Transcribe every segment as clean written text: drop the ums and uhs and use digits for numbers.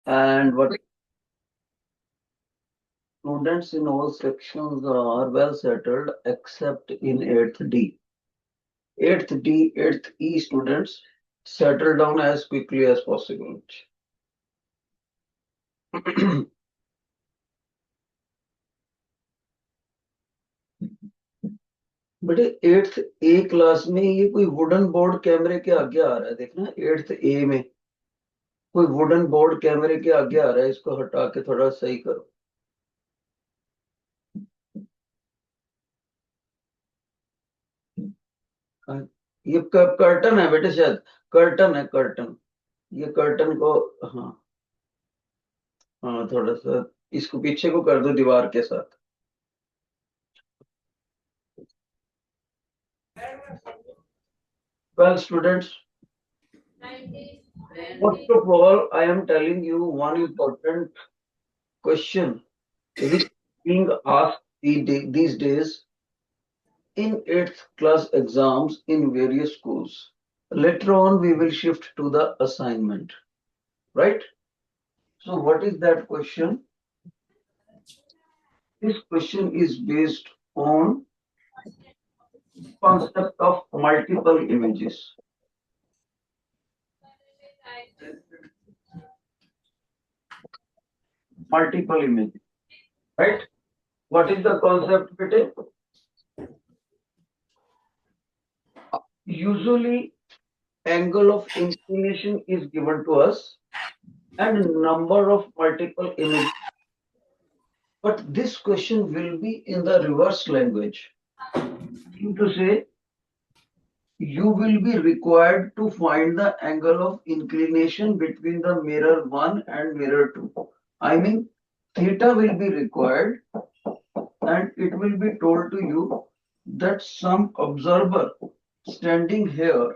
And what students in all sections are well settled except in 8th D. 8th D, 8th E students settle down as quickly as possible. बेटे 8th ए class में ये कोई wooden board कैमरे के आगे आ रहा है, देखना 8th ए में कोई वुडन बोर्ड कैमरे के आगे आ रहा है, इसको हटा के थोड़ा सही करो। ये कर्टन है बेटे, शायद कर्टन है, कर्टन। ये कर्टन को, हाँ हाँ, थोड़ा सा इसको पीछे को कर दो दीवार के साथ। Well, students, first of all, I am telling you one important question which is being asked these days in 8th class exams in various schools. Later on, we will shift to the assignment, right? So, what is that question? This question is based on concept of multiple images. Multiple images, right? What is the concept, Pete? Usually, angle of inclination is given to us and number of multiple images. But this question will be in the reverse language. Meaning to say, you will be required to find the angle of inclination between the mirror 1 and mirror 2. I mean, theta will be required and it will be told to you that some observer standing here,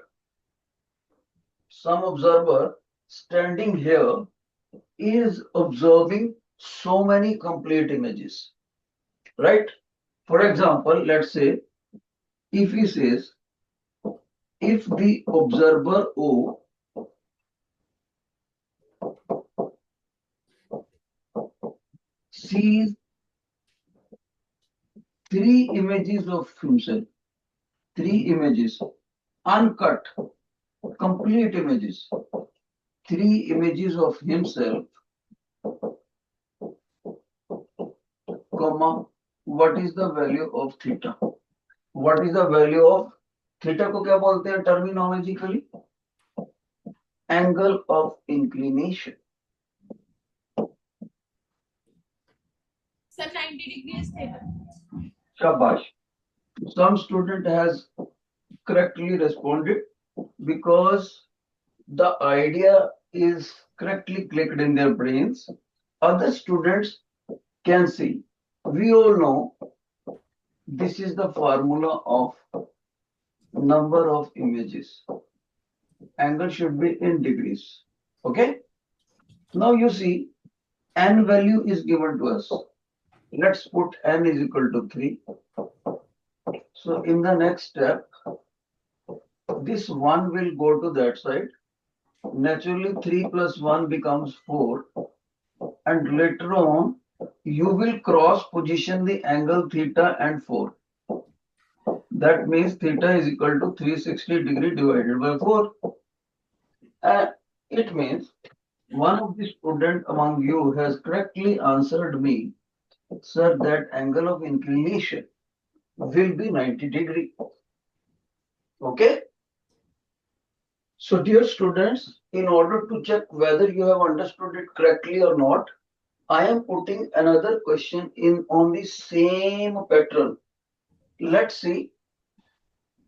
is observing so many complete images, right? For example, let's say if he says, if the observer O sees 3 images of himself, 3 images, uncut, complete images, 3 images of himself, comma, what is the value of theta? What is the value of theta को क्या बोलते हैं terminologically? Angle of inclination. Sir, 90 degrees theta. Shabash. Some student has correctly responded because the idea is correctly clicked in their brains. Other students can see. We all know this is the formula of number of images. Angle should be in degrees. Okay. Now you see, n value is given to us. Let's put n is equal to 3. So in the next step, this 1 will go to that side. Naturally, 3 plus 1 becomes 4. And later on, you will cross position the angle theta and 4. That means theta is equal to 360 degree divided by 4. And it means one of the student among you has correctly answered me, sir, that angle of inclination will be 90 degree. Okay. So dear students, in order to check whether you have understood it correctly or not, I am putting another question in on the same pattern. Let's see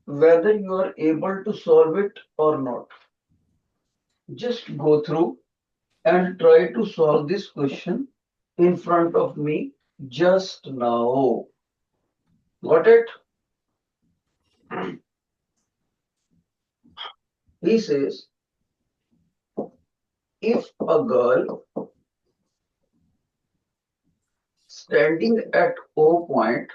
whether you are able to solve it or not. Just go through and try to solve this question in front of me just now. Got it? He says, if a girl standing at O point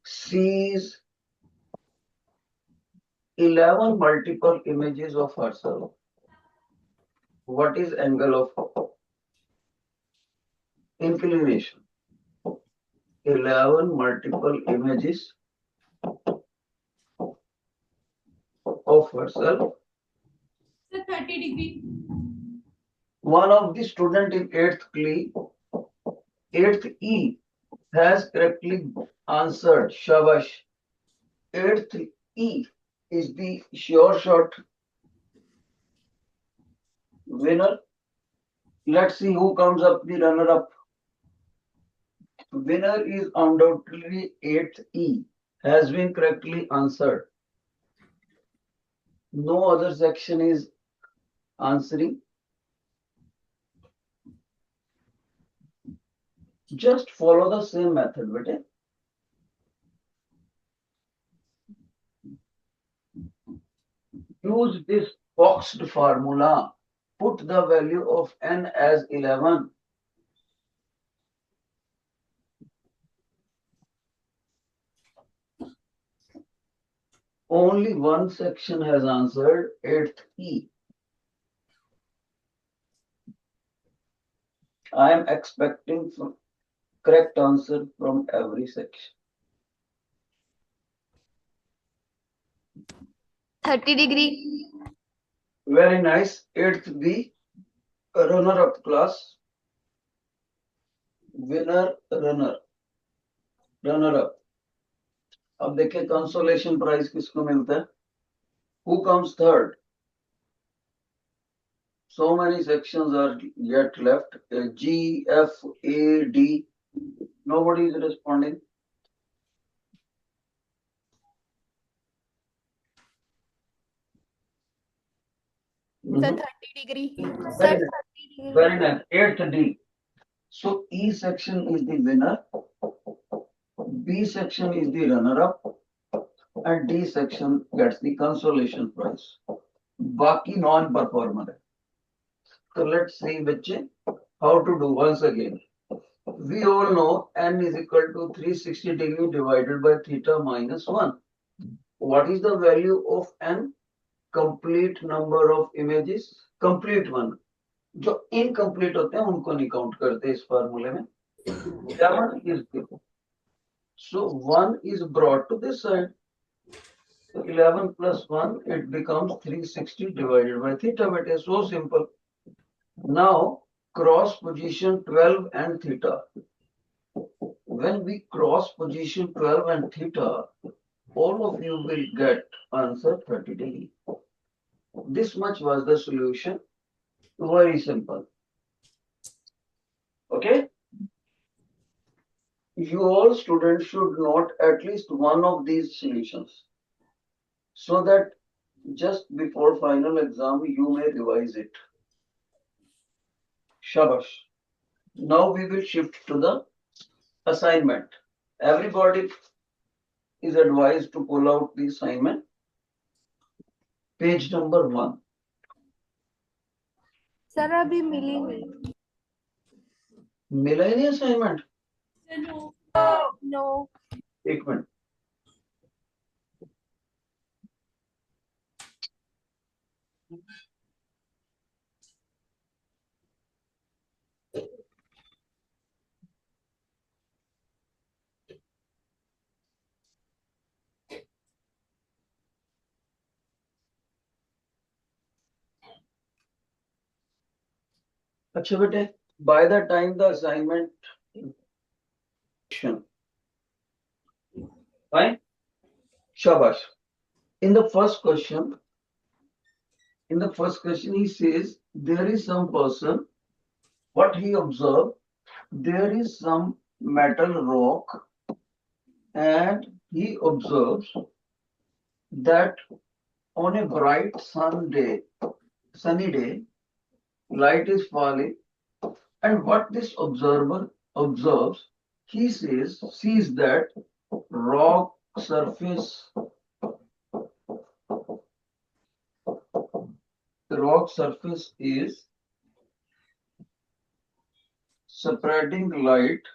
sees 11 multiple images of herself, What is angle of inclination? 11 multiple images of herself. Sir, 30 degree. One of the student in 8th E has correctly answered. Shabash. 8th E is the sure shot winner. Let's see who comes up the runner up. Winner is undoubtedly 8th E. Has been correctly answered. No other section is answering. Just follow the same method, bete. Use this boxed formula. Put the value of n as 11. Only one section has answered 8th E. I am expecting correct answer from every section. 30 degree. Very nice. 8th B, runner up class. Winner, runner up. अब देखिए consolation prize किसको मिलता है. Who comes third? So many sections are yet left. G, F, A, D. Nobody is responding. Sir, 30 degree. Sir, Very 30 nice. degree. Very nice. 8th D. So E section is the winner, B section is the runner-up, and D section gets the consolation prize. बाकी non-performer है. So let's see बच्चे how to do once again. We all know n is equal to 360 degree divided by theta minus 1. What is the value of n? Complete number of images. Complete one. जो incomplete होते हैं उनको नहीं count करते इस फार्मूले में. 11 is given. So 1 is brought to this side. So 11 plus 1, it becomes 360 divided by theta. It is so simple. Now cross position 12 and theta. When we cross position 12 and theta, all of you will get answer 30 degree. This much was the solution. Very simple. Okay? You all students should note at least one of these solutions so that just before final exam you may revise it. Shabash. Now we will shift to the assignment. Everybody is advised to pull out the assignment. Page number 1. Sir, अभी मिली नहीं. मिला ही नहीं assignment. Sir, no. No. एक minute. अच्छा बेटे, by the time the assignment fine. Shabash. In the first question he says there is some person, what he observed, there is some metal rock, and he observes that on a bright sunny day, light is falling, and what this observer observes, he sees that rock surface, the rock surface is spreading light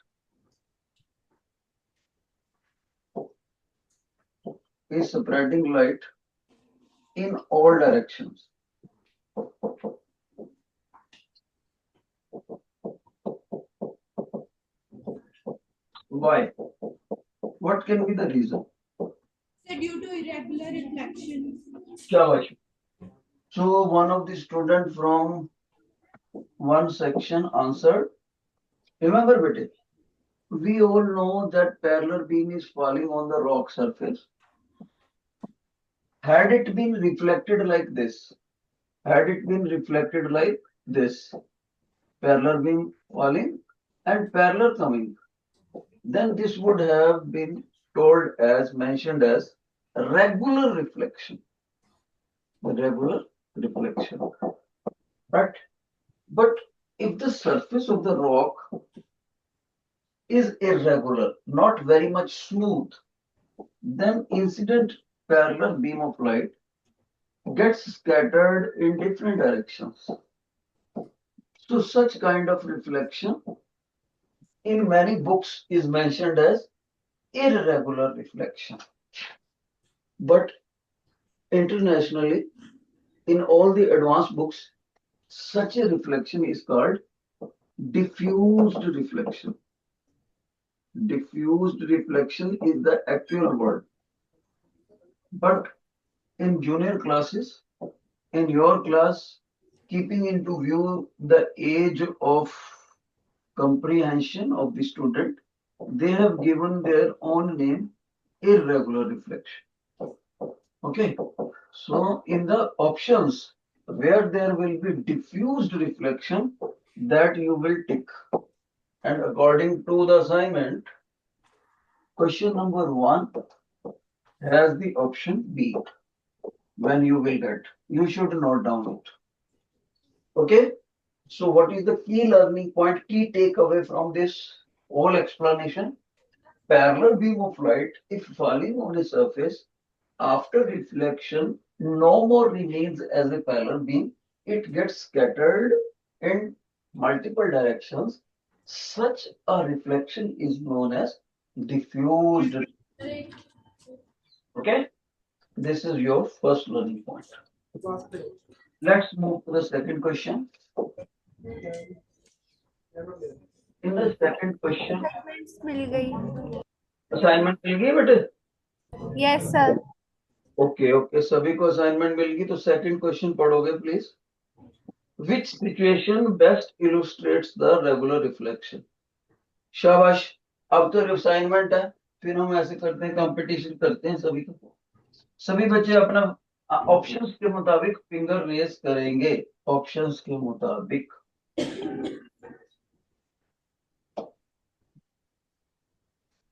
in all directions. Why? What can be the reason? Sir, due to irregular reflections. Shabash. So one of the student from one section answered. Remember, bete, we all know that parallel beam is falling on the rock surface. Had it been reflected like this, parallel beam falling and parallel coming, then this would have been mentioned as regular reflection. Regular reflection. Right? But if the surface of the rock is irregular, not very much smooth, then incident parallel beam of light gets scattered in different directions. So such kind of reflection in many books is mentioned as irregular reflection. But internationally, in all the advanced books, such a reflection is called diffused reflection. Diffused reflection is the actual word. But in junior classes, in your class, keeping into view the age of comprehension of the student, they have given their own name, irregular reflection. Okay, so in the options where there will be diffused reflection, that you will tick. And according to the assignment, question number 1 has the option B. When you will get, you should note down it. Okay, so what is the key learning point, key takeaway from this whole explanation? Parallel beam of light, if falling on a surface, after reflection, no more remains as a parallel beam. It gets scattered in multiple directions. Such a reflection is known as diffused. Okay, this is your first learning point. Let's move to the second question. In the second question, Assignments मिल गई. assignment मिल गई बेटे? Yes, sir. Okay okay, सभी को assignment मिल गई. तो second question पढ़ोगे please. Which situation best illustrates the regular reflection? शाबाश. अब तो असाइनमेंट है, फिर हम ऐसे करते हैं, कंपटीशन करते हैं सभी को. सभी बच्चे अपना ऑप्शंस के मुताबिक फिंगर रेज करेंगे. ऑप्शंस के मुताबिक.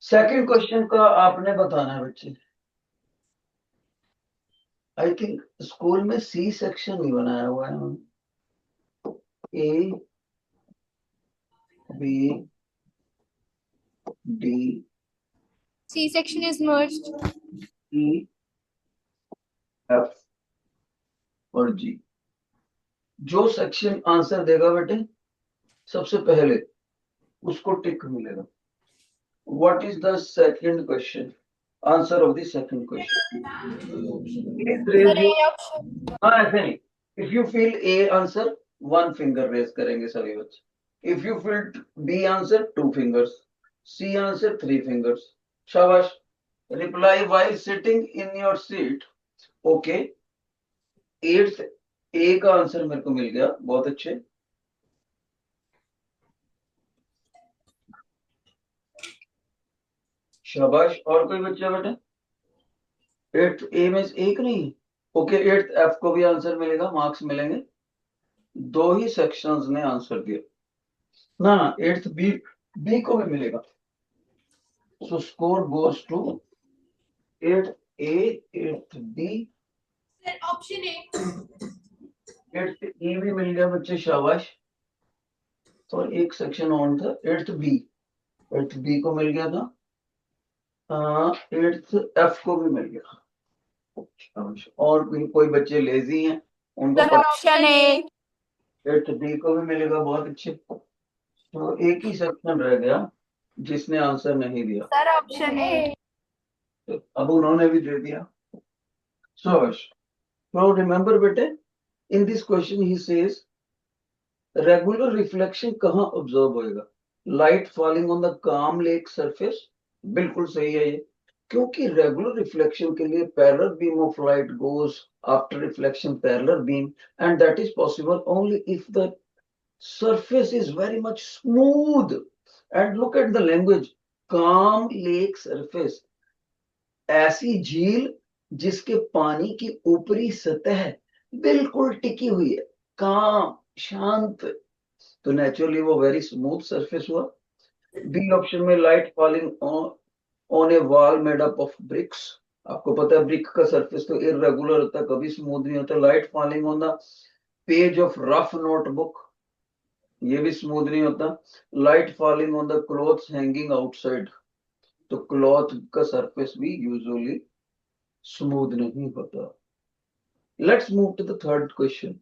सेकंड क्वेश्चन का आपने बताना है बच्चे. आई थिंक स्कूल में सी सेक्शन नहीं बनाया हुआ है. A B D C section is merged. E F और जी. जो सेक्शन आंसर देगा बेटे सबसे पहले उसको टिक मिलेगा. What is the second question? Answer of the second question. Sir, A option. हाँ ऐसे नहीं. If you feel A answer, one finger raise करेंगे सभी बच्चे. If you feel B answer, two fingers. C answer, three fingers. शाबाश. Reply while sitting in your seat. Okay, eighth A का answer मेरे को मिल गया. बहुत अच्छे. शाबाश. और कोई बच्चा बेटा? एट्थ ए में एक नहीं. ओके, एट्थ एफ को भी आंसर मिलेगा, मार्क्स मिलेंगे. दो ही सेक्शंस ने आंसर दिया ना. एट्थ बी को भी मिलेगा. So score goes to eighth A, eighth B. Sir, option A. Eighth A भी मिल गया बच्चे. शाबाश. और एक सेक्शन ऑन था, एट्थ बी. एट्थ बी को मिल गया था. एट्थ एफ को भी मिल गया. और कोई बच्चे लेजी हैं उनको Sir, option A. Eighth B को भी मिलेगा. बहुत अच्छे. तो एक ही सेक्शन रह गया जिसने आंसर नहीं दिया. Sir, option A. तो अब उन्होंने भी दे दिया. So remember बेटे, in this question he says regular reflection कहाँ ऑब्जर्व होएगा? लाइट फॉलिंग ऑन द काम लेक सरफेस, बिल्कुल सही है ये, क्योंकि रेगुलर रिफ्लेक्शन के लिए parallel beam of light goes after reflection parallel beam, and that is possible only if the surface is very much smooth. And look at the language, calm lake surface, ऐसी झील जिसके पानी की ऊपरी सतह बिल्कुल टिकी हुई है, काम, शांत, तो नेचुरली वो वेरी स्मूथ सरफेस हुआ। बी ऑप्शन में light falling on A wall made up of BRICS, आपको पता है ब्रिक का सरफेस तो इरेगुलर होता है, कभी स्मूथ नहीं होता। Light falling on the page of rough notebook, ये भी स्मूथ नहीं होता। Light falling on the clothes hanging outside, तो क्लॉथ का सरफेस भी यूजुअली स्मूथ नहीं होता। Let's move to the third question.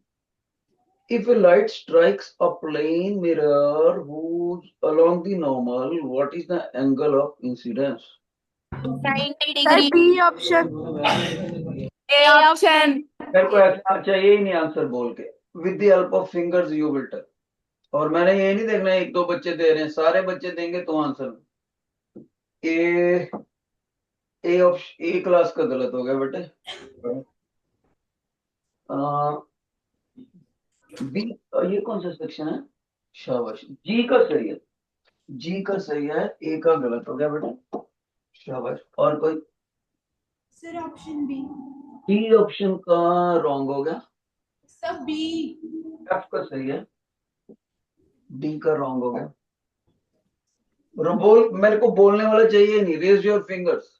If a light strikes a plane mirror whose along the normal, what is the angle of incidence? 90 Sir, degree. B option. A option. मेरे को ऐसा चाहिए ही नहीं answer बोल के, with the help of fingers you will tell। और मैंने ये नहीं देखना है एक दो बच्चे दे रहे हैं, सारे बच्चे देंगे तो answer. A option, A class का गलत हो गया बेटे। बी, ये कौन सा सेक्शन है? शाबाश, जी का सही है, जी का सही है, ए का गलत हो गया बेटा, शाबाश। और कोई? Sir option B. D option का रॉन्ग हो गया, सब बी। एफ का सही है, डी का रॉन्ग हो गया। बोल, मेरे को बोलने वाला चाहिए नहीं, रेज योर फिंगर्स।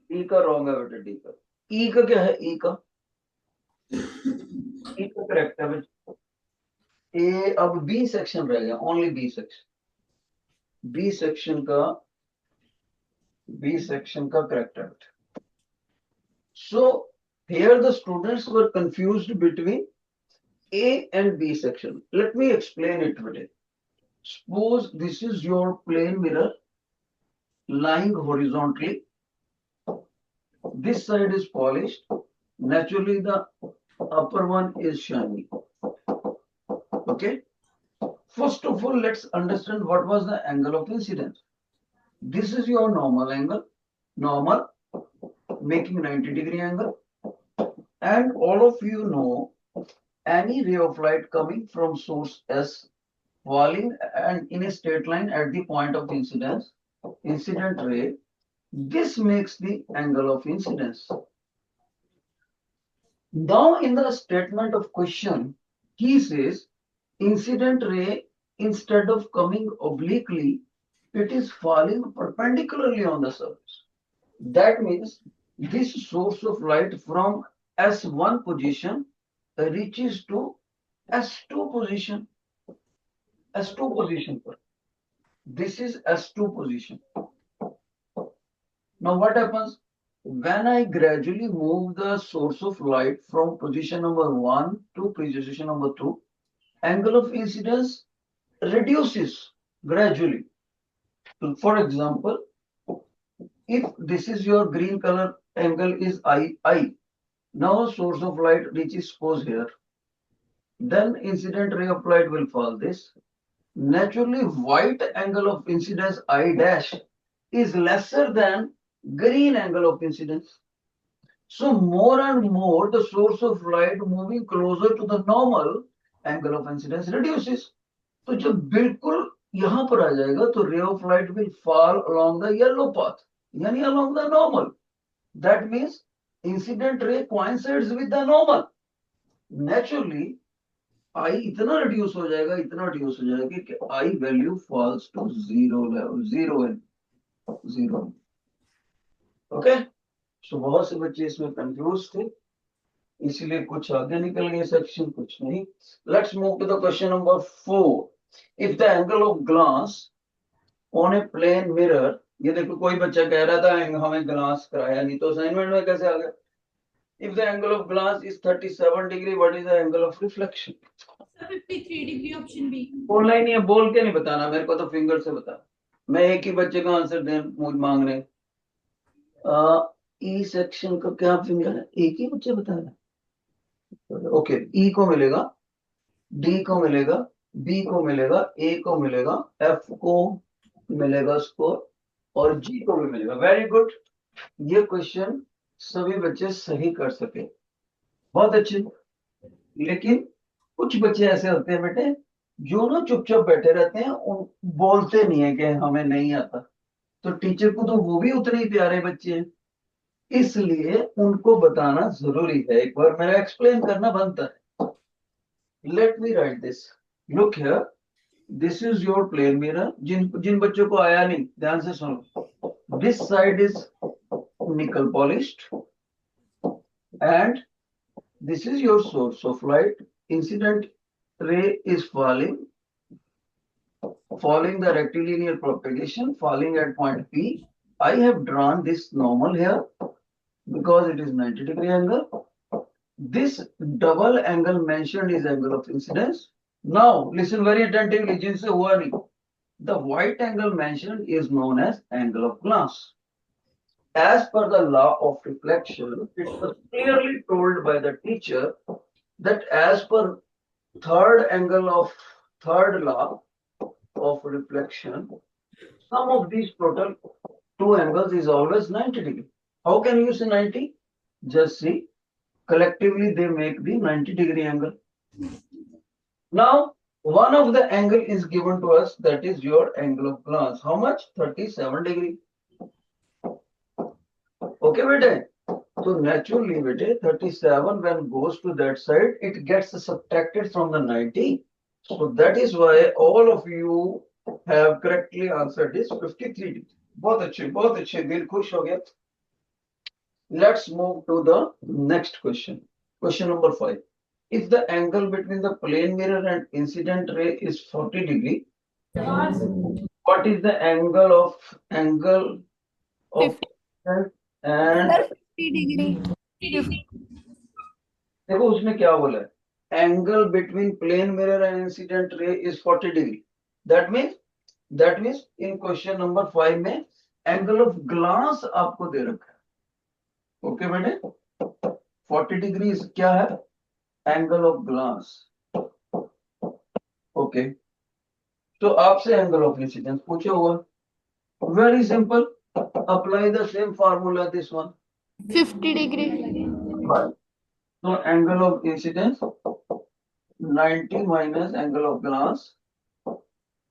ई का रॉन्ग है बेटा, डी का। ई का क्या है? ई का, ई का करेक्ट है बेटा। ए, अब बी सेक्शन रह गया, only B section. B section का, बी सेक्शन का करेक्ट है बेटा। So here the students were confused between A and B section. Let me explain it today. Suppose this is your plane mirror lying horizontally. This side is polished. Naturally, the upper one is shiny. Okay. First of all, let's understand what was the angle of incidence. This is your normal angle, normal, making 90-degree angle. And all of you know, any ray of light coming from source S falling and in a straight line at the point of incidence, incident ray, this makes the angle of incidence. Now in the statement of question, he says incident ray, instead of coming obliquely, it is falling perpendicularly on the surface. That means this source of light from S1 position reaches to S2 position. S2 position. This is S2 position. Now what happens? When I gradually move the source of light from position number 1 to position number 2, angle of incidence reduces gradually. So for example, if this is your green color angle is I, now source of light reaches suppose here, then incident ray of light will fall this. Naturally, white angle of incidence I dash is lesser than green angle of incidence. So more and more the source of light moving closer to the normal, angle of incidence reduces. तो जब बिल्कुल यहाँ पर आ जाएगा तो ray of light will fall along the yellow path, यानी along the normal. That means incident ray coincides with the normal. Naturally, I इतना reduce हो जाएगा, इतना reduce हो जाएगा कि I value falls to zero level, zero. Okay? So बहुत से बच्चे इसमें कंफ्यूज थे, इसलिए कुछ आगे निकल गए सेक्शन, कुछ नहीं। Let's move to the question number 4. If the angle of glass on a plane mirror, ये देखो कोई बच्चा कह रहा था हमें ग्लास कराया नहीं, तो असाइनमेंट में कैसे आ गया? If the angle of glass is 37 degree, what is the angle of reflection? 53 degree option B. बोलना ही नहीं है, बोल के नहीं बताना, मेरे को तो फिंगर से बता। मैं एक ही बच्चे का आंसर दे मांग रहे। ई सेक्शन का क्या फिंगर है? एक ही बच्चे बता रहे। ओके, ई को मिलेगा, डी को मिलेगा, बी को मिलेगा, ए को मिलेगा, एफ को मिलेगा स्कोर और जी को भी मिलेगा। वेरी गुड, ये क्वेश्चन सभी बच्चे सही कर सके, बहुत अच्छे। लेकिन कुछ बच्चे ऐसे होते हैं बेटे जो ना चुपचाप बैठे रहते हैं, बोलते नहीं है कि हमें नहीं आता। तो टीचर को तो वो भी उतने ही प्यारे बच्चे हैं, इसलिए उनको बताना जरूरी है, एक बार मेरा एक्सप्लेन करना बनता है। Let me write this, look here, this is your plane mirror. जिन जिन बच्चों को आया नहीं ध्यान से सुनो, this side is nickel polished and this is your source of light. Incident ray is following the rectilinear propagation, falling at point P. I have drawn this normal here because it is 90-degree angle. This double angle mentioned is angle of incidence. Now listen very attentively, jinse hua nahi. The white angle mentioned is known as angle of glance. As per the law of reflection, it was clearly told by the teacher that as per third law of reflection, sum of these total two angles is always 90 degree. How can you say 90? Just see, collectively they make the 90-degree angle. Now, one of the angle is given to us, that is your angle of glance. How much? 37 degree. Okay, bete. So naturally, bete, 37 when goes to that side, it gets subtracted from the 90. So that is why all of you have correctly answered this 53 degree. बहुत अच्छे, दिल खुश हो गया. Let's move to the next question. Question number 5. If the angle between the plane mirror and incident ray is 40 degree, what is the angle of 50. and 50 degree. देखो उसने क्या बोला है, angle between plane mirror and incident ray is 40 degree. That means in question number 5 में angle of glass आपको दे रखा है. Okay बेटे, 40 डिग्री क्या है, एंगल ऑफ ग्लास. ओके, तो आपसे एंगल ऑफ इंसिडेंस पूछा हुआ, very simple, apply the same formula this one, 50 degree. so angle of incidence 90 minus angle of glass,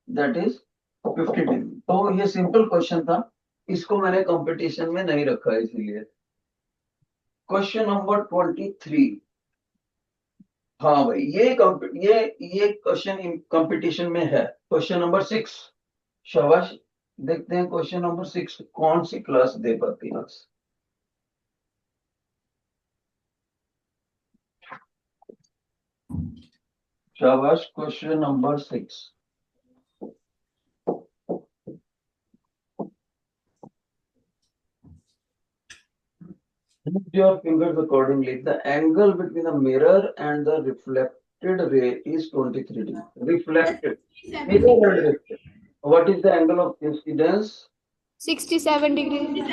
that is 50 degree. तो ये सिंपल क्वेश्चन था, इसको मैंने कंपटीशन में नहीं रखा है इसीलिए. Question number 23. हाँ भाई, ये क्वेश्चन कंपटीशन में है. क्वेश्चन नंबर 6, शाबाश. देखते हैं क्वेश्चन नंबर 6 कौन सी क्लास दे पाती है. शाबाश, question number 6. Move your fingers accordingly. The angle between the mirror and the reflected ray is 23 degree. Reflected. Mirror and reflected. What is the angle of incidence? 67 degree.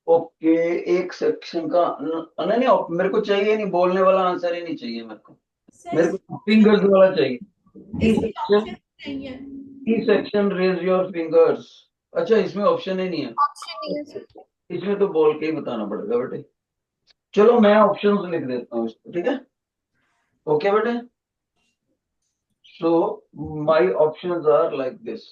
Okay, एक section का नहीं, मेरे को चाहिए नहीं, बोलने वाला आंसर ही नहीं चाहिए मेरे को फिंगर्स वाला चाहिए. E section raise your fingers. अच्छा, इसमें ऑप्शन ही नहीं है. Option नहीं है sir. इसमें तो बोल के ही बताना पड़ेगा बेटे. चलो मैं ऑप्शंस लिख देता हूँ इसको, ठीक है. ओके बेटे, so my options are like this.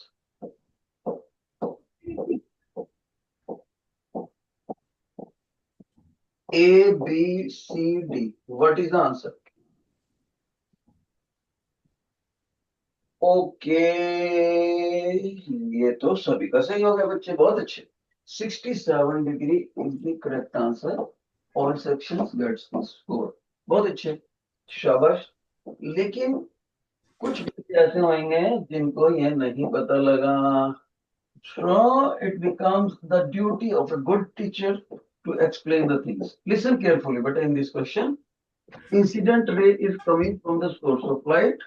A, B, C, D. What is the answer? Okay, ये तो सभी का सही हो गया बच्चे, बहुत अच्छे. 67 degree is the correct answer. All sections gets the score. बहुत अच्छे, शाबाश. लेकिन कुछ बच्चे ऐसे होंगे जिनको ये नहीं पता लगा. So it becomes the duty of a good teacher to explain the things. Listen carefully, but in this question, incident ray is coming from the source of light,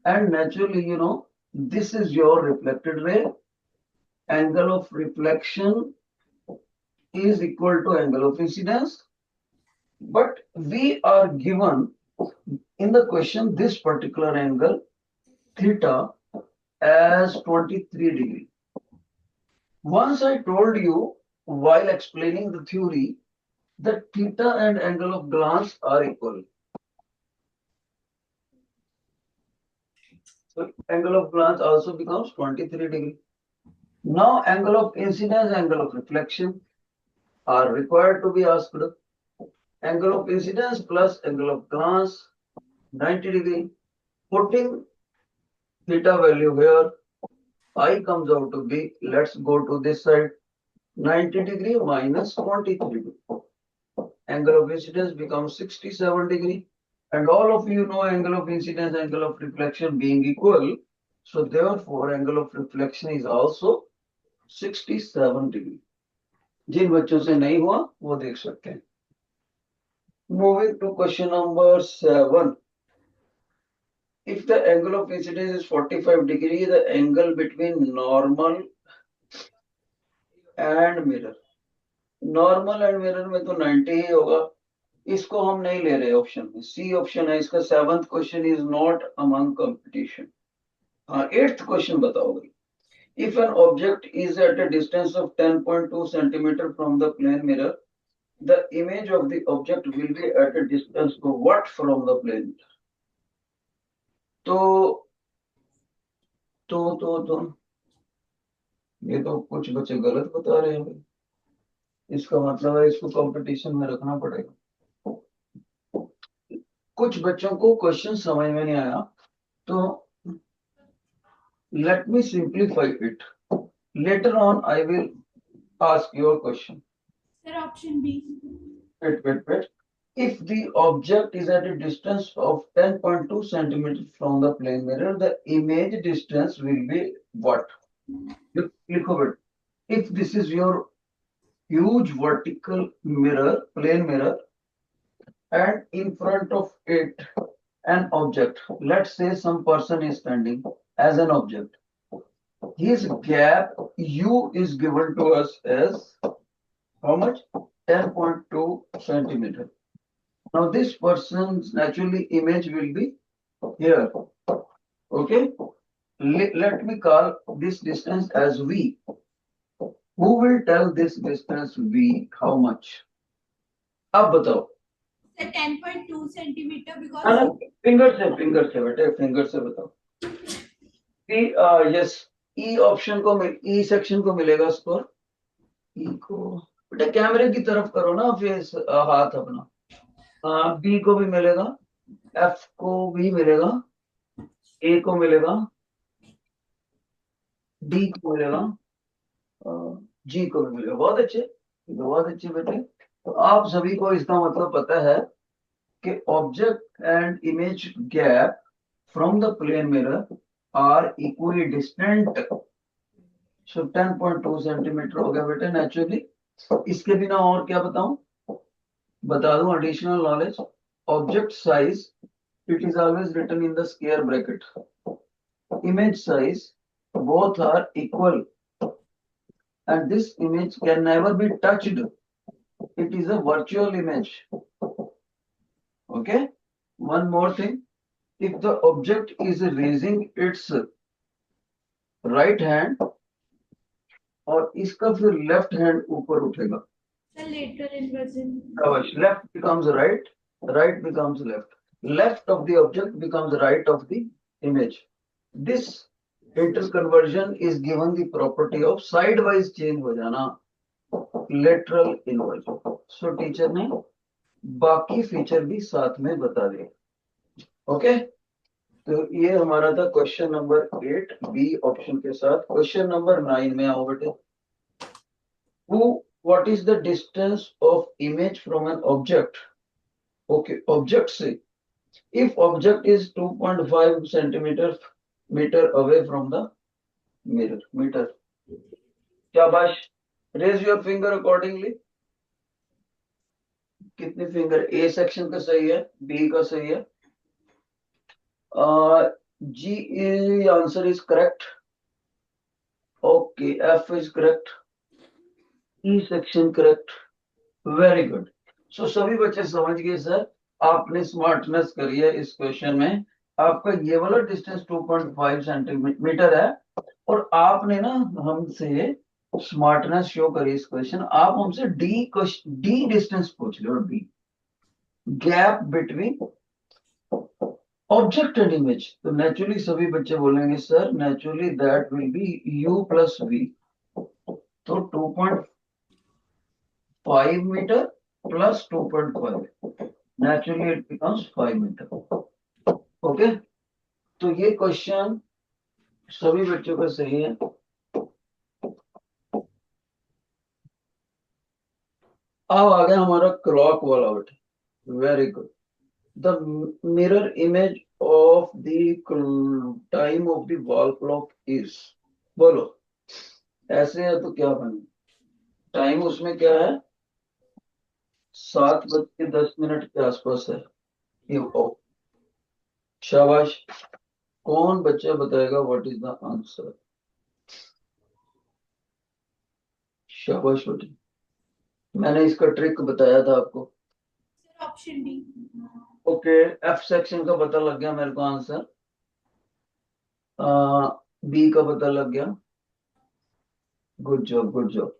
and naturally, this is your reflected ray. Angle of reflection is equal to angle of incidence, but we are given In the question, this particular angle theta as 23 degree. Once I told you while explaining the theory that theta and angle of glance are equal. So angle of glance also becomes 23 degree. Now angle of incidence, angle of reflection are required to be asked. Angle of incidence plus angle of glance 90 degree. Putting theta value here, I comes out to be, let's go to this side, 90 degree minus 23 degree. Angle of incidence becomes 67 degree. And all of you know angle of incidence, angle of reflection being equal. So therefore angle of reflection is also 67 degree. जिन बच्चों से नहीं हुआ वो देख सकते हैं. Moving to question number 7. If the angle of incidence is 45 degree, the angle between normal and mirror. Normal and mirror में तो 90 ही होगा. इसको हम नहीं ले रहे ऑप्शन में. सी ऑप्शन है इसका. 7th question is not among competition. हाँ 8th क्वेश्चन बताओ भाई. If an object is at a distance of 10.2 centimeter from the plane mirror, the image of the object will be at a distance of what from the plane mirror? तो ये तो कुछ बच्चे गलत बता रहे हैं भाई. इसका मतलब है इसको कंपटीशन में रखना पड़ेगा. कुछ बच्चों को क्वेश्चन समझ में नहीं आया तो let me simplify it. Later on I will ask your question. Sir, option B. Wait. If the object is at a distance of 10.2 centimeters from the plane mirror, the image distance will be what? Likho beta. If this is your huge vertical mirror, plane mirror, and in front of it an object, let's say some person is standing as an object. His gap U is given to us as how much? 10.2 centimeter. Now this person's naturally image will be here. Okay. Let me call this distance as V. Who will tell this distance V how much? अब बताओ. Sir, 10.2 centimeter because. Finger से बेटे finger से बताओ. Yes E option को E section को मिलेगा score. ई को बेटा कैमरे की तरफ करो ना फेस हाथ अपना. बी को भी मिलेगा, एफ को भी मिलेगा, ए को मिलेगा, डी को मिलेगा, जी को भी मिलेगा. बहुत अच्छे बेटे. तो आप सभी को इसका मतलब पता है कि object and image gap from the plane mirror are equally distant. So 10.2 centimetre हो गया बेटे नेचुरली. इसके बिना और क्या बताऊं? बता दूं additional knowledge. Object size it is always written in the square bracket. Image size both are equal and this image can never be touched. It is a virtual image. Okay. One more thing. If the object is raising its right hand और इसका फिर left hand ऊपर उठेगा. The later inversion. Left becomes right, right becomes left. Left of the object becomes right of the image. This interconversion is given the property of sidewise change हो जाना, lateral inversion. So teacher ने बाकी feature भी साथ में बता दिए. Okay. तो ये हमारा था क्वेश्चन नंबर 8 बी ऑप्शन के साथ. क्वेश्चन नंबर 9 में आओ बेटे. What is the distance of image from an object? Okay, object से. If object is 2.5 centimeter away from the meter. शाबाश. Raise your finger accordingly. कितने फिंगर? ए सेक्शन का सही है, बी का सही है. G answer is correct. Okay, F is correct. E section correct. Very good. So सभी बच्चे समझ गए सर आपने स्मार्टनेस करी है इस क्वेश्चन में, आपका ये वाला डिस्टेंस 2.5 सेंटीमीटर है, और आपने ना हमसे स्मार्टनेस शो करी इस क्वेश्चन, आप हमसे डी डिस्टेंस पूछ लो, the gap between object and image. तो नेचुरली सभी बच्चे बोलेंगे sir naturally that will be U plus V, तो 2.5 metre plus 2.5, naturally it becomes 5 metre. Okay, तो ये क्वेश्चन सभी बच्चों का सही है। अब आ गया हमारा क्लॉक वाला बेटा, very good. The mirror image of the time of the wall clock is, बोलो ऐसे है तो क्या बने, टाइम उसमें क्या है 7:10 के आसपास है। ये शाबाश, कौन बच्चा बताएगा व्हाट इज द आंसर? शाबाश बेटी, मैंने इसका ट्रिक बताया था आपको। Sir option D. Okay, F section का पता लग गया मेरे को आंसर, बी का पता लग गया, गुड जॉब गुड जॉब।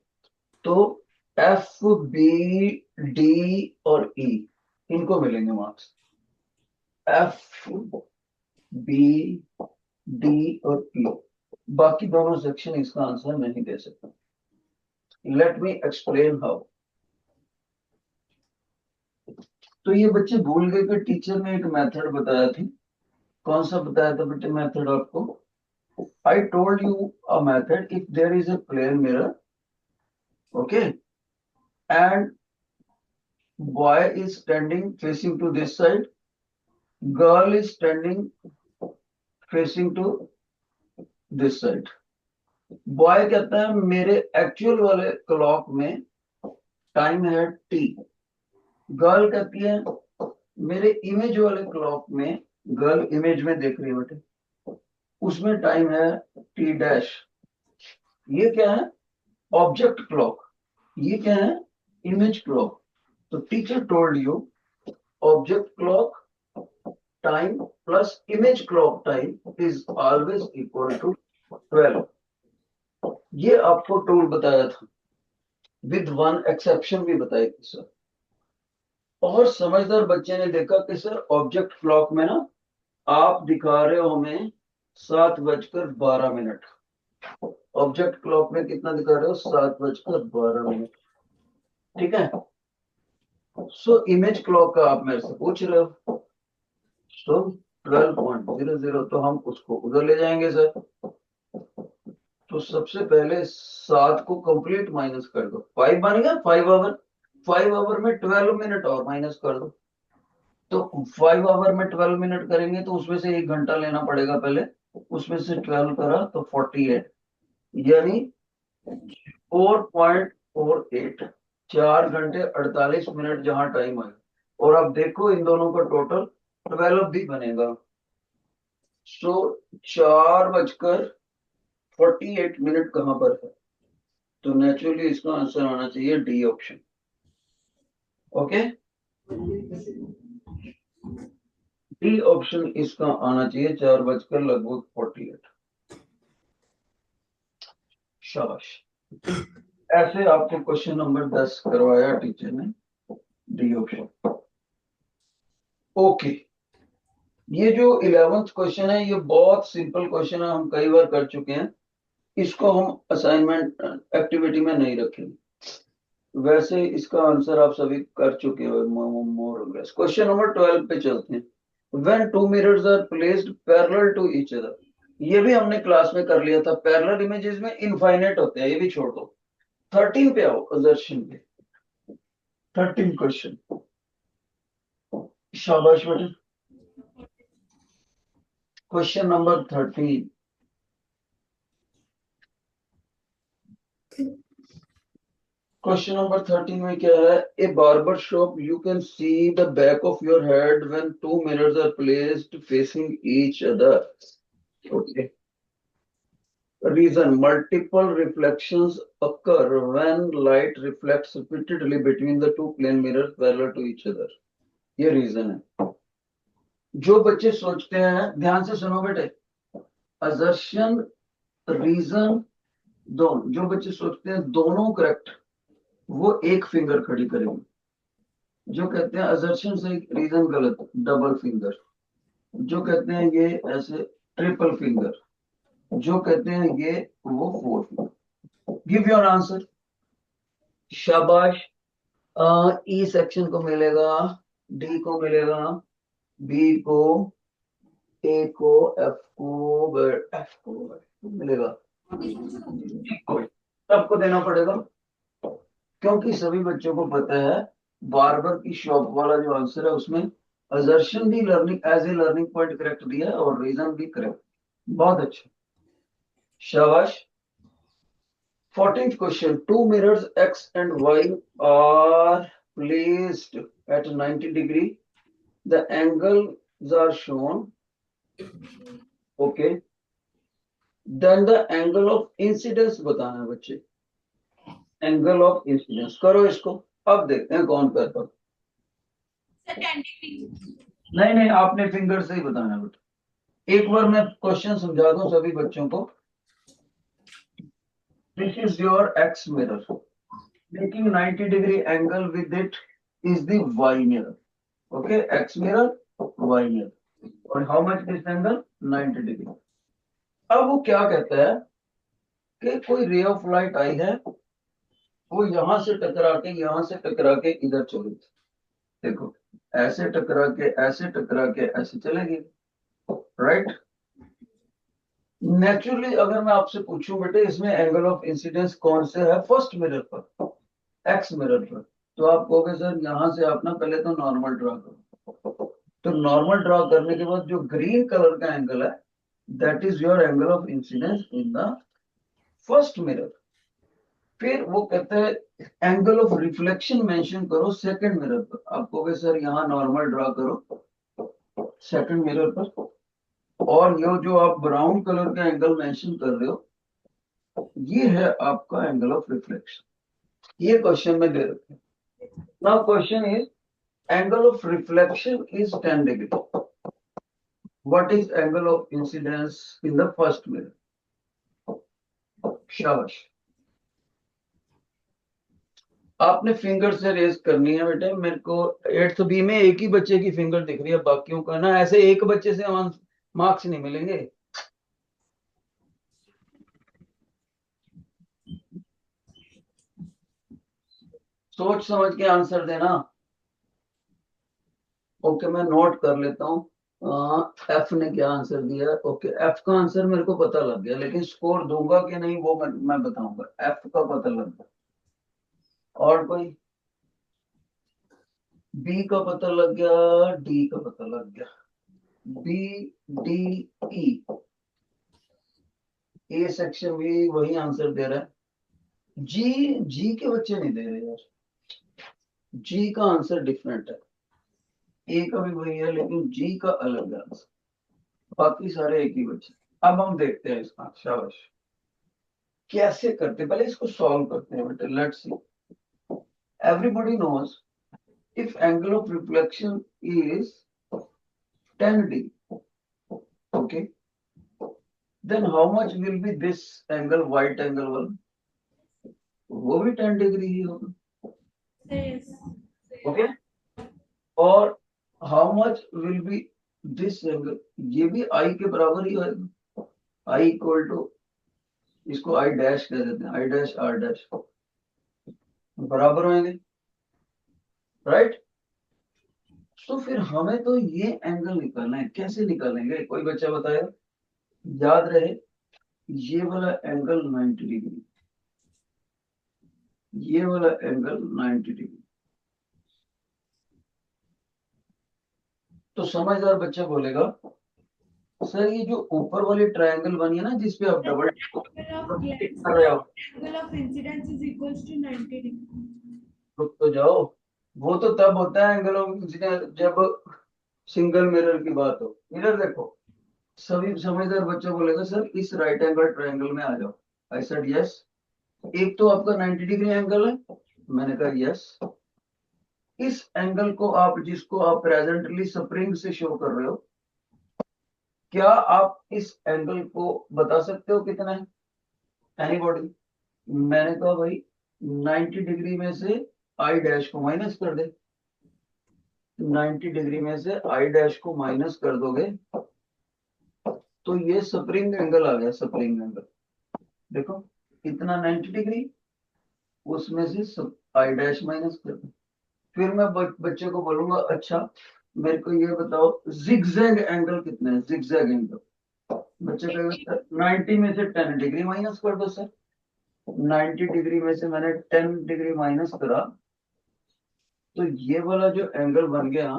तो एफ बी डी और ई इनको मिलेंगे मार्क्स, एफ बी डी और ई, बाकी दोनों सेक्शन इसका आंसर नहीं दे सकता। Let me explain how. तो ये बच्चे भूल गए कि टीचर ने एक मेथड बताया थी, कौन सा बताया था बेटे मेथड आपको? I told you a method, if there is a plane mirror, okay, and boy is standing facing to this side, girl is standing facing to this side. Boy कहता है मेरे एक्चुअल वाले क्लॉक में time है T, girl कहती है मेरे image वाले क्लॉक में, गर्ल इमेज में देख रही है बेटे, उसमें टाइम है टी डैश। ये क्या है? Object clock. ये क्या है? Image clock. तो teacher told you object clock time plus image clock time is always equal to 12। ये आपको टूल बताया था, विद वन एक्सेप्शन भी बताई थी सर। और समझदार बच्चे ने देखा कि सर ऑब्जेक्ट क्लॉक में ना आप दिखा रहे हो हमें 7:12। ऑब्जेक्ट क्लॉक में कितना दिखा रहे हो? 7:12। ठीक है, सो इमेज क्लॉक का आप मेरे से पूछ रहे हो, सो 12.00, तो हम उसको उधर ले जाएंगे सर। तो सबसे पहले 7 को कंप्लीट माइनस कर दो, 5 बन गया 5 आवर, 5 आवर में 12 मिनट और माइनस कर दो। तो 5 आवर में 12 मिनट करेंगे तो उसमें से 1 घंटा लेना पड़ेगा पहले, उसमें से 12 करा तो 48, यानी 4.48, 4 घंटे 48 मिनट जहां टाइम आएगा। और अब देखो इन दोनों का टोटल 12 भी बनेगा। सो 4:48 कहां पर है? तो नेचुरली इसका आंसर आना चाहिए D option. Okay, D option इसका आना चाहिए, 4:48। शाबाश, ऐसे आपको क्वेश्चन नंबर 10 करवाया टीचर ने, डी ऑप्शन। ओके, ये जो 11th क्वेश्चन है ये बहुत सिंपल क्वेश्चन है, हम कई बार कर चुके हैं, इसको हम असाइनमेंट एक्टिविटी में नहीं रखेंगे। वैसे इसका आंसर आप सभी कर चुके हो मोर और लेस। क्वेश्चन नंबर 12 पे चलते हैं। When two mirrors are placed parallel to each other, ये भी हमने क्लास में कर लिया था, पैरेलल इमेजेस में इनफाइनाइट होते हैं, ये भी छोड़ दो। 13 पे आओ, असर्शन पे 13 क्वेश्चन। शाबाश बेटे, क्वेश्चन नंबर 13। क्वेश्चन नंबर 13 में क्या है? A barber shop, you can see the back of your head when two mirrors are placed facing each other. Okay, reason multiple reflections occur when light reflects repeatedly between the two plane mirrors parallel to each other। ये reason है। जो बच्चे सोचते हैं, ध्यान से सुनो बेटे, असर्शन रीजन दोनों, जो बच्चे सोचते हैं दोनों करेक्ट, वो एक फिंगर खड़ी करेंगे। जो कहते हैं असर्शन से रीजन गलत, डबल फिंगर। जो कहते हैं ये ऐसे, ट्रिपल फिंगर। जो कहते हैं ये, वो four finger. Give your answer. शाबाश। ई सेक्शन को मिलेगा, डी को मिलेगा, बी को, ए को, एफ को मिलेगा, सबको देना पड़ेगा, क्योंकि सभी बच्चों को पता है बार्बर की शॉप वाला जो आंसर है उसमें असर्शन भी learning as a learning point correct दिया है और रीजन भी करेक्ट। बहुत अच्छा, शाबाश। 14th question. Two mirrors X and Y are placed at 90 degree. The angles are shown. Okay. Then the angle of incidence बताना है बच्चे। एंगल ऑफ इंसिडेंस करो इसको, अब देखते हैं कौन करता है। Sir, 10 degree. नहीं नहीं, आपने फिंगर से ही बताना है बेटा। एक बार मैं क्वेश्चन समझा दूं सभी बच्चों को। This is your x mirror, making 90 degree angle with it is the y mirror. Okay, x mirror, y mirror. और how much this angle? 90 degree. अब वो क्या कहता है कि कोई रे ऑफ लाइट आई है, वो यहां से टकरा के, यहां से टकरा के इधर चली थी। देखो, ऐसे टकरा के, ऐसे टकरा के, ऐसे चलेगी, राइट। नेचुरली अगर मैं आपसे पूछूं बेटे इसमें एंगल ऑफ इंसिडेंस कौन से है फर्स्ट मिरर पर, एक्स मिरर पर, तो आप कहोगे सर यहां से आप ना पहले तो नॉर्मल ड्रा करो। तो नॉर्मल ड्रा करने के बाद जो ग्रीन कलर का एंगल है, that is your angle of incidence in the first mirror. फिर वो कहते हैं एंगल ऑफ रिफ्लेक्शन मेंशन करो सेकंड मिरर पर। आप कहोगे सर यहाँ नॉर्मल ड्रा करो सेकंड मिरर पर, और ये जो आप ब्राउन कलर का एंगल मेंशन कर रहे हो, ये है आपका एंगल ऑफ रिफ्लेक्शन। ये क्वेश्चन में दे रखे हैं। Now question is angle of reflection is 10 degree. What is angle of incidence in the first mirror? शाबाश। आपने फिंगर से रेस करनी है बेटे। मेरे को 8th बी में एक ही बच्चे की फिंगर दिख रही है, बाकियों का ना ऐसे एक बच्चे से मार्क्स नहीं मिलेंगे। सोच समझ के आंसर देना। ओके, मैं नोट कर लेता हूँ। एफ ने क्या आंसर दिया? ओके, एफ का आंसर मेरे को पता लग गया, लेकिन स्कोर दूंगा कि नहीं वो मैं बताऊंगा। एफ का पता लग गया। और कोई? बी का पता लग गया, डी का पता लग गया। B, D, E, A section भी वही आंसर दे रहा है। जी के बच्चे नहीं दे रहे यार, जी का आंसर डिफरेंट है। ए का भी वही है, लेकिन जी का अलग है आंसर। बाकी सारे एक ही बच्चे। अब हम देखते हैं इसका। शाबाश। कैसे करते, पहले इसको सॉल्व करते हैं बेटे। Let's see. Everybody knows if angle of reflection is 10 degree, okay, then how much will be this angle, white angle one? वो भी 10 डिग्री ही होगा, Yes. ओके। और how much will be this angle? ये भी I के बराबर ही होगा। I equal to, इसको I डैश कह देते हैं, I डैश R डैश बराबर होंगे, राइट। तो फिर हमें तो ये एंगल निकालना है। कैसे निकालेंगे? कोई बच्चा बताएगा? याद रहे, ये वाला एंगल 90 डिग्री, ये वाला एंगल 90 डिग्री। तो समझदार बच्चा बोलेगा सर ये जो ऊपर वाली ट्रायंगल बनी है ना जिसपे आप डबल कर रहे हो, Angle of incidence is equals to 90 degree. रुक तो जाओ। वो तो तब होता है एंगल ऑफ इंसिडेंस जब सिंगल मिरर की बात हो। मिरर देखो, सभी समझदार बच्चा बोलेगा सर इस राइट एंगल ट्रायंगल में आ जाओ। I said yes. एक तो आपका 90 डिग्री एंगल है, मैंने कहा यस। इस एंगल को आप जिसको आप प्रेजेंटली स्प्रिंग से शो कर रहे हो, क्या आप इस एंगल को बता सकते हो कितना है? एनीबॉडी? मैंने कहा भाई 90 डिग्री में से आई डैश को माइनस कर दे। 90 डिग्री में से आई डैश को माइनस कर दोगे तो ये स्प्रिंग एंगल आ गया। स्प्रिंग एंगल देखो कितना 90 डिग्री, उसमें से आई डैश माइनस कर दो। फिर मैं बच्चे को बोलूंगा अच्छा मेरे को ये बताओ जिगजैग एंगल कितना है? जिगजैग एंगल बच्चे कहेगा 90 में से 10 डिग्री माइनस कर दो सर। 90 डिग्री में से मैंने 10 डिग्री माइनस करा तो ये वाला जो एंगल बन गया,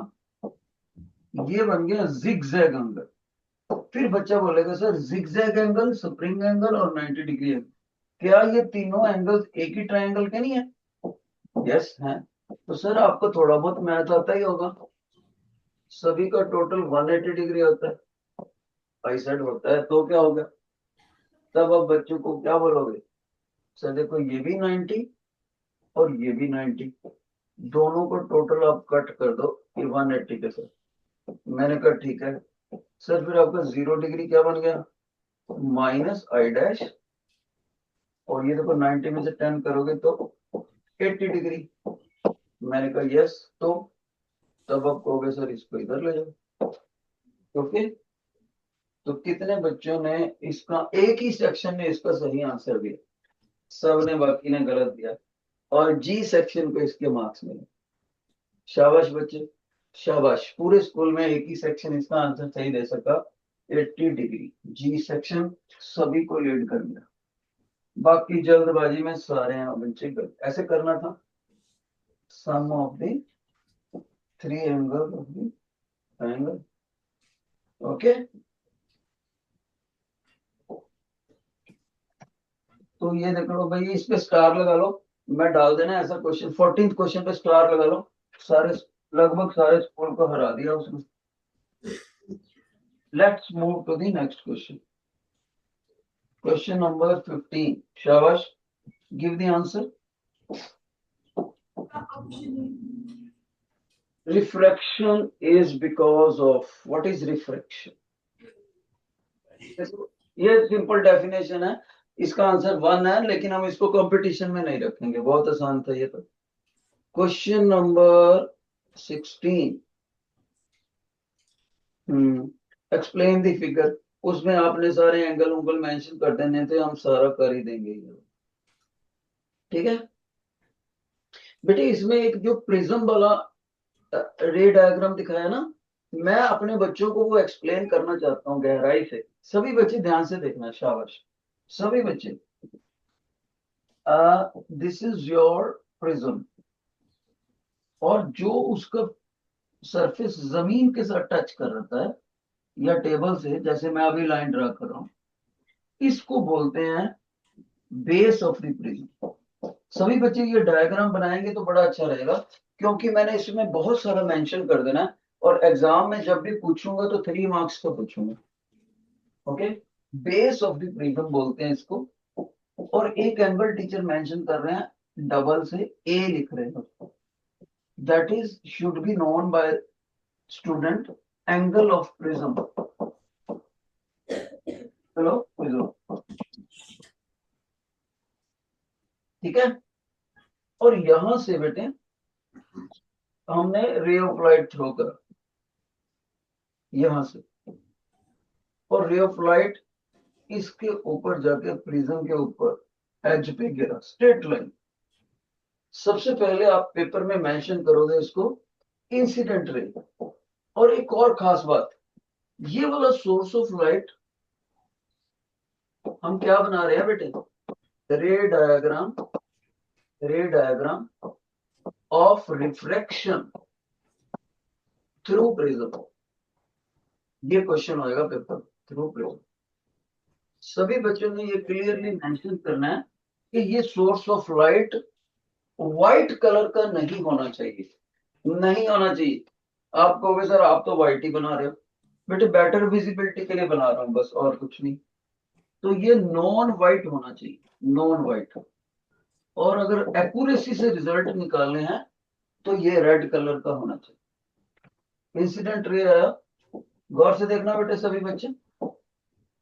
ये बन गया जिगजैग एंगल। फिर बच्चा बोलेगा sir zigzag angle, spring angle और 90 डिग्री एंगल, क्या ये तीनों एंगल्स एक ही ट्रायंगल के नहीं है? यस है। तो सर आपको थोड़ा बहुत मैथ आता ही होगा। सभी का टोटल 180 डिग्री होता है, आई साइड होता है, तो क्या होगा? तब आप बच्चों को क्या बोलोगे? सर देखो ये भी 90 और ये भी 90, दोनों को टोटल आप कट कर दो ये 180 के साथ। मैंने कहा ठीक है सर। फिर आपका 0 डिग्री क्या बन गया? माइनस आई डैश, और ये देखो 90 में से 10 करोगे तो 80 डिग्री। मैंने कहा यस। तो तब आप कहोगे सर इसको इधर ले जाओ। ओके, तो कितने बच्चों ने इसका एक ही सेक्शन में इसका सही आंसर दिया? सब ने, बाकी ने गलत दिया। और जी सेक्शन को इसके मार्क्स मिले। शाबाश बच्चे, शाबाश। पूरे स्कूल में एक ही सेक्शन इसका आंसर सही दे सका, 80 डिग्री। जी सेक्शन सभी को लीड कर दिया, बाकी जल्दबाजी में सारे यहाँ बच्चे गलत। ऐसे करना था। Sum of the 3 angle of the triangle. Okay, तो ये देख लो भाई, इस पे स्टार लगा लो। मैं डाल देना ऐसा क्वेश्चन, 14th क्वेश्चन पे स्टार लगा लो। सारे, लगभग सारे स्कूल को हरा दिया उसने। Let's move to the next question. Question number 15। शाबाश, give the answer. Refraction is because of, what is refraction? ये सिंपल डेफिनेशन है, इसका आंसर 1 है, लेकिन हम इसको कंपटीशन में नहीं रखेंगे, बहुत आसान था ये तो। Question number 16। Explain the figure. उसमें आपने सारे एंगल उंगल मेंशन कर देने थे, हम सारा कर ही देंगे ये, ठीक है बेटे। इसमें एक जो प्रिज्म वाला रे डायग्राम दिखाया ना, मैं अपने बच्चों को वो एक्सप्लेन करना चाहता हूँ गहराई से। सभी बच्चे ध्यान से देखना, शाबाश सभी बच्चे। दिस इज योर प्रिज्म, और जो उसका सरफेस जमीन के साथ टच कर रहा है या टेबल से, जैसे मैं अभी लाइन ड्रा कर रहा हूं, इसको बोलते हैं बेस ऑफ द प्रिज्म। सभी बच्चे ये डायग्राम बनाएंगे तो बड़ा अच्छा रहेगा, क्योंकि मैंने इसमें बहुत सारा मेंशन कर देना है, और एग्जाम में जब भी पूछूंगा तो 3 मार्क्स का पूछूंगा। Okay, base of the prism बोलते हैं इसको। और एक एंगल टीचर मेंशन कर रहे हैं, डबल से ए लिख रहे हैं, that is should be known by student angle of prism. चलो प्रिज्म, ठीक है। और यहां से बेटे हमने रे ऑफ लाइट थ्रो करा यहां से, और रे ऑफ लाइट इसके ऊपर जाके प्रिज्म के ऊपर एज पे गिरा, स्ट्रेट लाइन। सबसे पहले आप पेपर में मेंशन करोगे इसको इंसिडेंट रे। और एक और खास बात, ये वाला सोर्स ऑफ लाइट हम क्या बना रहे हैं बेटे? रे डायग्राम, रे diagram of refraction through prism. ये क्वेश्चन होएगा पेपर, थ्रू प्रिज्म। सभी बच्चों ने ये क्लियरली मेंशन करना है कि ये source of light white colour का नहीं होना चाहिए, नहीं होना चाहिए। आप कहोगे सर आप तो व्हाइट ही बना रहे हो। बेटे बेटर विजिबिलिटी के लिए बना रहा हूं बस, और कुछ नहीं। तो ये नॉन व्हाइट होना चाहिए, नॉन व्हाइट। और अगर एक्यूरेसी से रिजल्ट निकालने हैं तो ये रेड कलर का होना चाहिए। इंसिडेंट रे आया, गौर से देखना बेटे सभी बच्चे,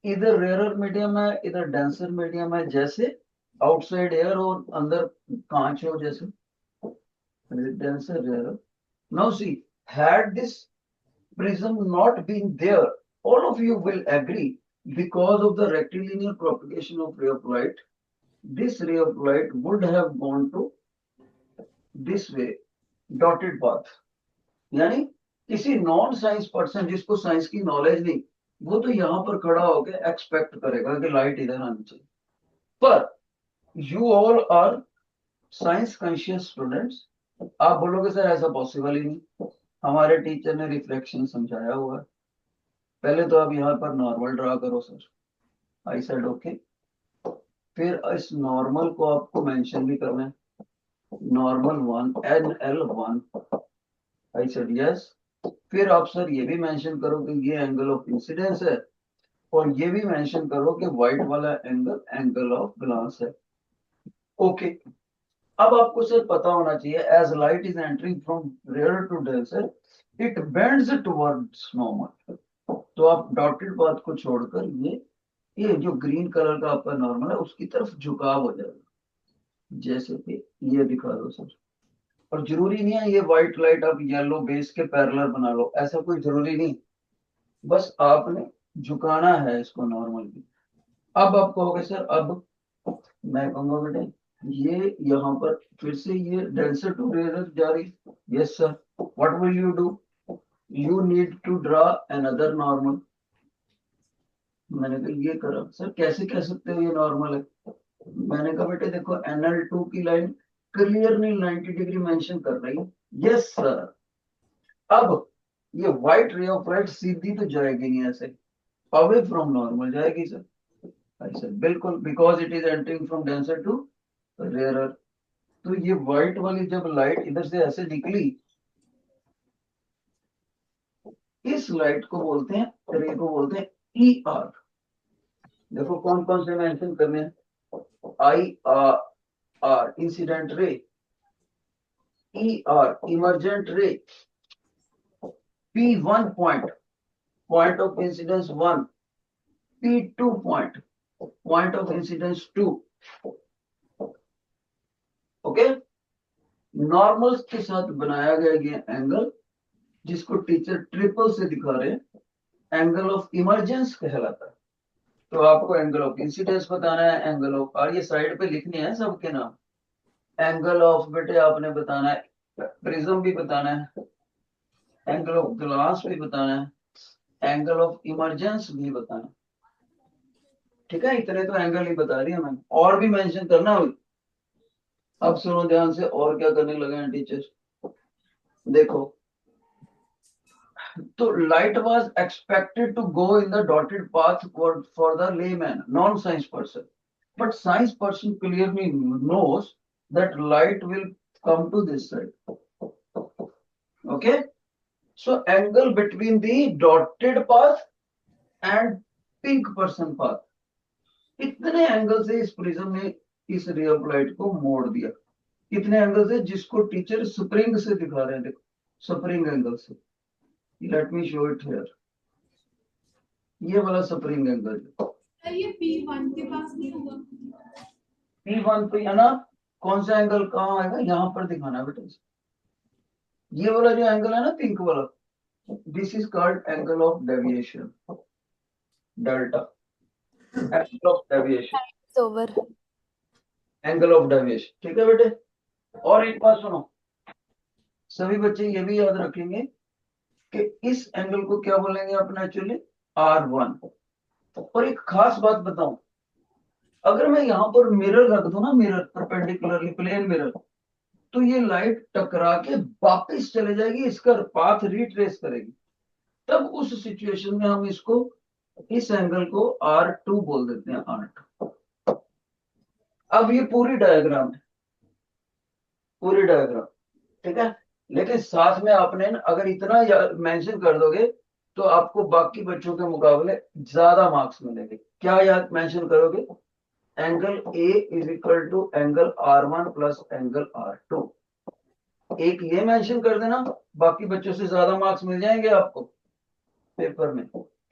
इधर रेयरर मीडियम है इधर डेंसर मीडियम है, जैसे आउटसाइड एयर और अंदर कांच हो, जैसे denser rarer. Now see, had this prism not been there, all of you will agree, because of the rectilinear propagation of ray of light, this ray of light would have gone to this way, dotted path. यानी किसी non science person जिसको science की knowledge नहीं, वो तो यहाँ पर खड़ा होकर एक्सपेक्ट करेगा कि लाइट इधर आनी चाहिए। पर you all are science conscious students, आप बोलोगे सर ऐसा पॉसिबल ही नहीं, हमारे टीचर ने रिफ्लेक्शन समझाया हुआ है। पहले तो आप यहाँ पर नॉर्मल ड्रा करो सर, आई सेड ओके। फिर इस नॉर्मल को आपको मेंशन भी करना है, normal 1 NL1, I said yes. फिर आप सर ये भी मेंशन करो कि ये एंगल ऑफ इंसिडेंस है, और ये भी मेंशन करो कि व्हाइट वाला एंगल एंगल ऑफ ग्लांस है। ओके, अब आपको सर पता होना चाहिए, as light is entering from rare to denser it bends towards normal. तो आप डॉटेड पाथ को छोड़कर ये जो ग्रीन कलर का आपका नॉर्मल है उसकी तरफ झुकाव हो जाएगा, जैसे कि ये दिखा दो सर। और जरूरी नहीं है ये व्हाइट लाइट आप येलो बेस के पैरेलल बना लो, ऐसा कोई जरूरी नहीं, बस आपने झुकाना है इसको नॉर्मल भी। अब आप कहोगे सर, अब मैं कहूंगा बेटे ये यहाँ पर फिर से ये डेंसर टू रेयर जा रही, yes sir, what will you do, you need to draw another normal. मैंने कहा ये करा सर, कैसे कह सकते हो ये नॉर्मल है। मैंने कहा बेटे देखो NL2 की लाइन क्लियरली 90 डिग्री मेंशन कर रही है, यस सर। अब ये व्हाइट रे ऑफ लाइट सीधी तो जाएगी नहीं, ऐसे अवे फ्रॉम नॉर्मल जाएगी सर, आई सर बिल्कुल, because it is entering from denser to rarer. तो ये व्हाइट वाली जब लाइट इधर से ऐसे निकली, इस लाइट को बोलते हैं, रे को बोलते हैं ER। देखो कौन कौन से मेंशन करने हैं, IR incident ray, ER emergent रे, P1 point of incidence 1, P2 point of incidence 2। Okay, normals के साथ बनाया गया ये एंगल जिसको टीचर ट्रिपल से दिखा रहे हैं, एंगल ऑफ इमर्जेंस कहलाता है। तो आपको एंगल ऑफ इंसिडेंस बताना है, एंगल ऑफ, और ये साइड पे लिखने हैं सबके नाम, एंगल ऑफ बेटे आपने बताना है, प्रिज्म भी बताना है, एंगल ऑफ ग्लास भी बताना है, एंगल ऑफ इमर्जेंस भी बताना है। ठीक है, इतने तो एंगल ही बता रही है मैंने, और भी मेंशन करना है। अब सुनो ध्यान से, और क्या करने लगे हैं टीचर्स, देखो, तो light was expected to go in the dotted path for the layman non science person, but science person clearly knows that light will come to this side. Okay, so angle between the dotted path and pink person path, इतने angle से इस prism ने इस ray of light को मोड़ दिया, इतने angle से जिसको टीचर स्प्रिंग से दिखा रहे हैं, देखो स्प्रिंग एंगल से। Let me show it here, ये वाला स्प्रिंग एंगल, सर ये P1 के पास नहीं होगा? P1 पे है ना, कौन सा एंगल कहाँ आएगा, यहाँ पर दिखाना बेटा, ये वाला जो एंगल है ना पिंक वाला, this is called angle of deviation, delta, angle of deviation, over. Angle of deviation. ठीक है बेटे, और एक बात सुनो, सभी बच्चे ये भी याद रखेंगे कि इस एंगल को क्या बोलेंगे अपने एक्चुअली, R1। और एक खास बात बताऊं, अगर मैं यहाँ पर मिरर रख दूं ना, मिरर परपेंडिकुलरली प्लेन मिरर, तो ये लाइट टकरा के वापस चले जाएगी, इसका पाथ रिट्रेस करेगी। तब उस सिचुएशन में हम इसको, इस एंगल को R2 बोल देते हैं, R2। अब ये पूरी डायग्राम है, पूरी डायग्राम, ठीक है। लेकिन साथ में आपने अगर इतना मेंशन कर दोगे तो आपको बाकी बच्चों के मुकाबले ज्यादा मार्क्स मिलेंगे। क्या याद मेंशन करोगे, angle A is equal to angle R1 plus angle R2। एक ये मेंशन कर देना, बाकी बच्चों से ज्यादा मार्क्स मिल जाएंगे आपको पेपर में।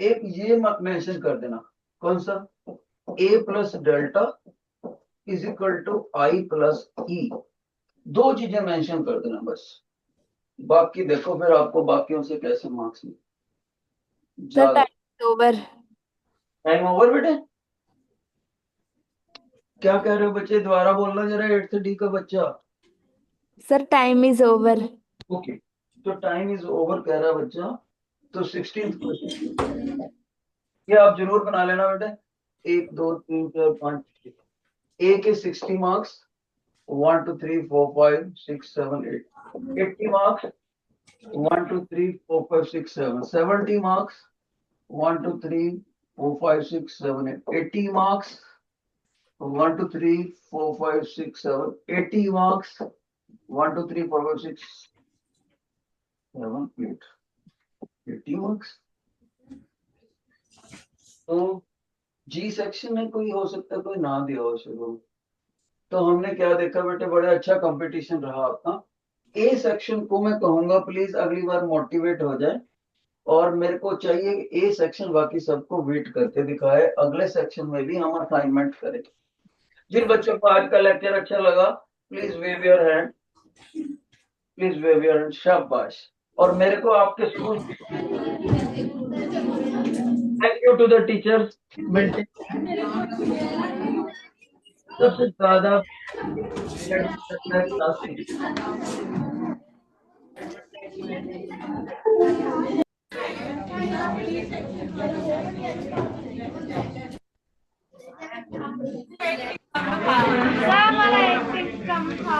एक ये मेंशन कर देना, कौन सा, a plus delta is equal to I plus E. दो चीजें मेंशन कर देना बस, बाकी देखो फिर आपको बाकियों से कैसे मार्क्स मिले। सर ज्यादा टाइम ओवर। टाइम ओवर बेटे, क्या कह रहे हो बच्चे, दोबारा बोलना जरा, 8th डी का बच्चा। Sir time is over. Okay, तो टाइम इज ओवर कह रहा है बच्चा, तो 16th क्वेश्चन ये आप जरूर बना लेना बेटे। 1 2 3 4 5, ए के 60 marks, 1 2 3 4 5 6 7 8, 80 marks, 1 2 3 4 5 6 7, 70 marks, 1 2 3 4 5 6 7 8, 80 marks, 1 2 3 4 5 6 7, 80 marks, 1 2 3 4 5 6 7 8, 80 marks। तो जी सेक्शन में कोई हो सकता है कोई ना दिया हो शुरू, तो हमने क्या देखा बेटे, बड़ा अच्छा कंपटीशन रहा आपका। ए सेक्शन को मैं कहूंगा प्लीज अगली बार मोटिवेट हो जाए, और मेरे को चाहिए कि ए सेक्शन बाकी सबको वेट करके दिखाए, अगले सेक्शन में भी हम असाइनमेंट करें। जिन बच्चों को आज का लेक्चर अच्छा लगा, please wave your hand, please wave your hand, शाबाश। और मेरे को आपके school, thank you to the teachers, सबसे ज्यादा क्लास सर मला 86 कम था।